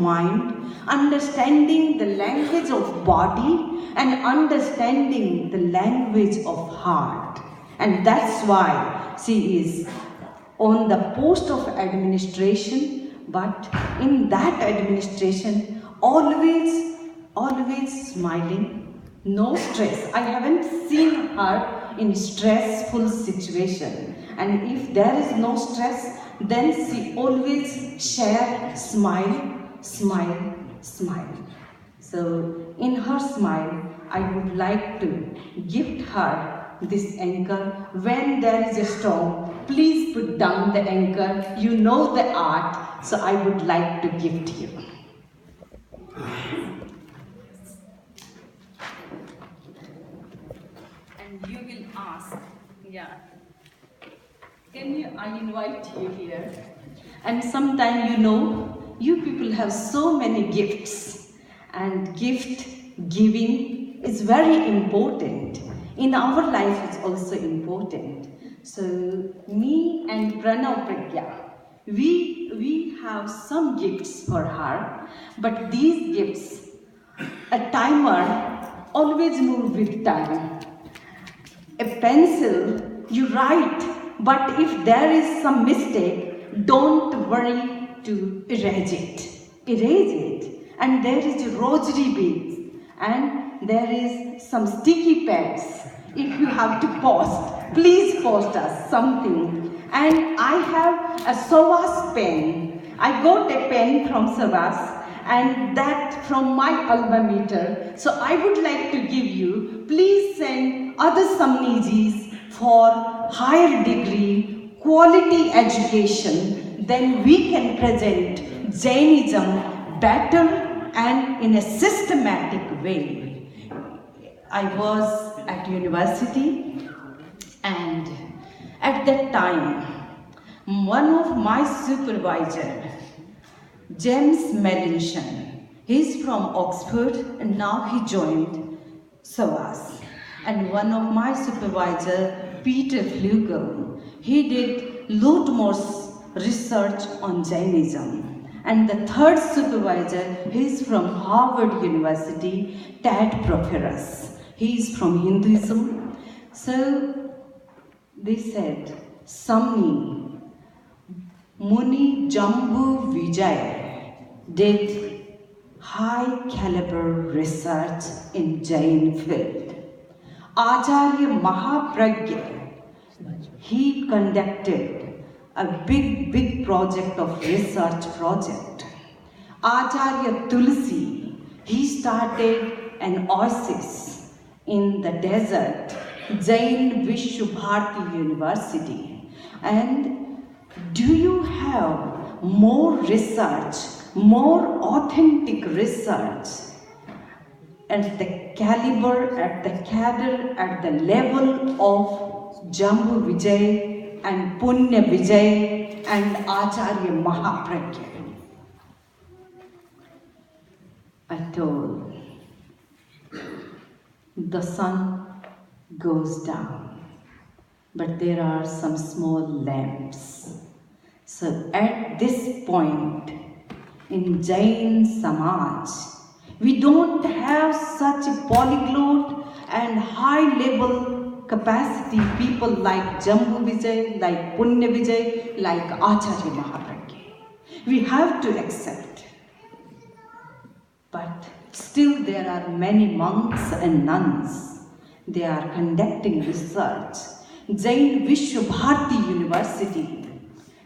mind, understanding the language of body and understanding the language of heart. And that's why she is on the post of administration, but in that administration, always smiling, no stress. I haven't seen her in stressful situation. And if there is no stress, then she always share smile. So in her smile, I would like to gift her this anchor. When there is a storm, please put down the anchor. You know the art, so I would like to gift you. And you will ask, I invite you here. And sometimes you people have so many gifts, and gift giving is very important. In our life it's also important. So me and Pranav Pragya, we have some gifts for her, but these gifts, a timer always move with time. A pencil, you write, but if there is some mistake, don't worry to erase it. And there is rosary beads, and there is some sticky pads. If you have to post, please post us something. And I have a Savas pen. I got a pen from Savas, and that from my alma mater. So I would like to give you, please send other Samnijis for higher degree, quality education, then we can present Jainism better and in a systematic way. I was at university, and at that time, one of my supervisors, James Melanchthon, he's from Oxford and now he joined SOAS. And one of my supervisors, Peter Flugel, he did Lutmore's research on Jainism. And the third supervisor, he's from Harvard University, Tad Proferus. He's from Hinduism. So they said, Samni Muni Jambu Vijay did high caliber research in Jain field. Acharya Mahapragya, he conducted a big project of research project. Acharya Tulsi, he started an oasis in the desert, Jain Vishwabharati University. And do you have more research, more authentic research at the caliber, at the cadre, at the level of Jambu Vijay and Punya Vijay and Acharya Mahapragya? I told, the sun goes down, but there are some small lamps. So at this point in Jain Samaj, we don't have such a polyglot and high level capacity people like Jambu Vijay, like Punya Vijay, like Acharya Mahapragya. We have to accept. But still there are many monks and nuns. They are conducting research. Jain Vishwabharati University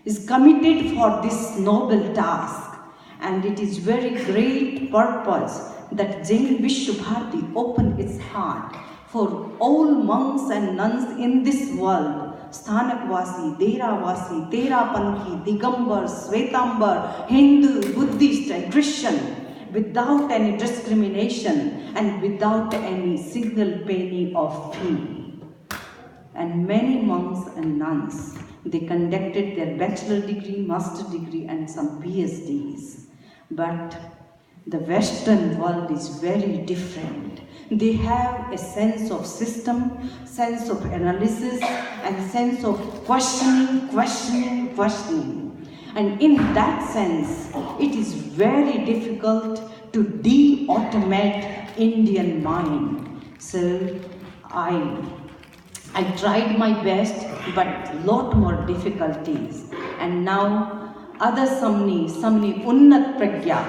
is committed for this noble task. And it is very great purpose that Jain Vishwabharati opened its heart for all monks and nuns in this world. Sthanakvasi, Deravasi, Terapanthi, Digambar, Svetambar, Hindu, Buddhist and Christian, without any discrimination and without any single penny of fee. And many monks and nuns, they conducted their bachelor degree, master degree and some PhDs. But the Western world is very different. They have a sense of system, sense of analysis, and sense of questioning. And in that sense, it is very difficult to de-automate Indian mind. So I tried my best, but lot more difficulties. And now other Samni Unnat Pragya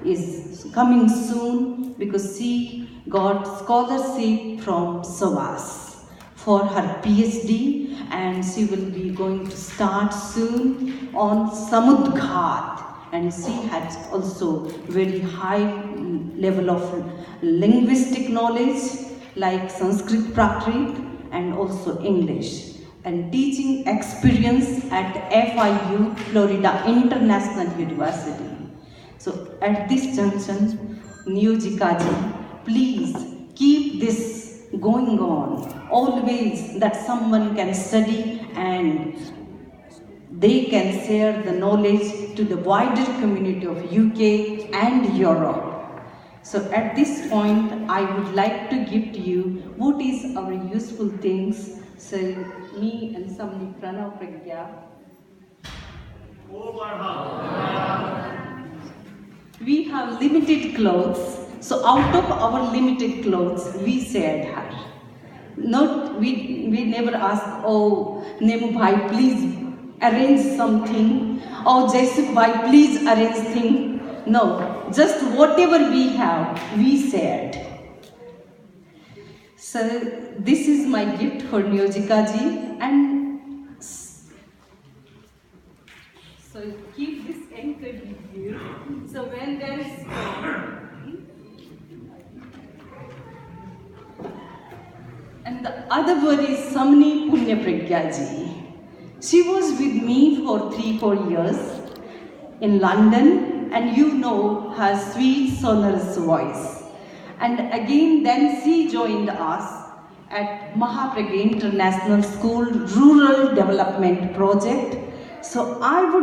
is coming soon because she got scholarship from SOAS for her PhD, and she will be going to start soon on Samudghat, and she has also very high level of linguistic knowledge like Sanskrit Prakrit and also English, and teaching experience at FIU Florida International University. So at this junction, Niyojika ji, please keep this going on, always that someone can study and they can share the knowledge to the wider community of UK and Europe. So at this point, I would like to give to you what is our useful things. So me and Samni Pranav Pragya. We have limited clothes, so out of our limited clothes, we shared her. We never ask, oh, Nemu bhai, please arrange something. Oh, Jaisuk bhai, please arrange thing. No, just whatever we have, we shared. So this is my gift for Niyojika ji, and so keep this anchor with you. So when there is storm, and the other word is Samni Punya Pragya ji. She was with me for 3-4 years in London, and you know her sweet sonorous voice. And again then she joined us at Mahapragya International School Rural Development Project. So I would